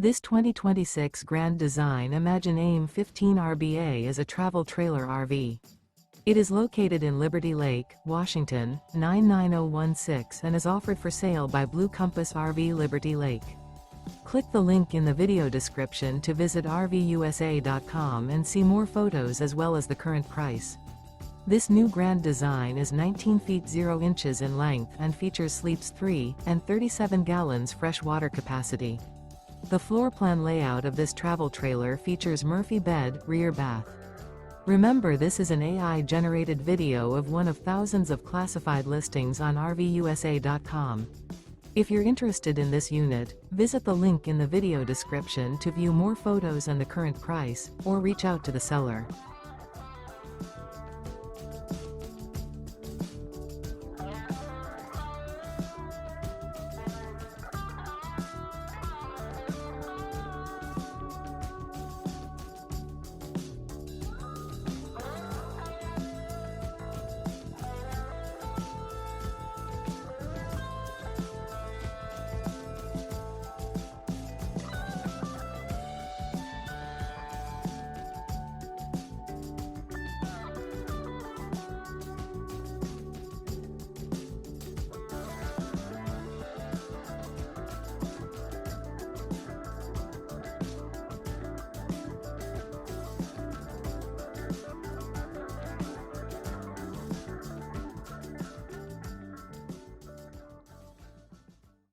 This 2026 Grand Design Imagine AIM 15 RBA is a travel trailer RV. It is located in Liberty Lake, Washington, 99016 and is offered for sale by Blue Compass RV Liberty Lake. Click the link in the video description to visit RVUSA.com and see more photos as well as the current price. This new Grand Design is 19 feet 0 inches in length and features sleeps 3 and 37 gallons fresh water capacity. The floor plan layout of this travel trailer features Murphy bed, rear bath. Remember, this is an AI-generated video of one of thousands of classified listings on RVUSA.com. If you're interested in this unit, visit the link in the video description to view more photos and the current price, or reach out to the seller.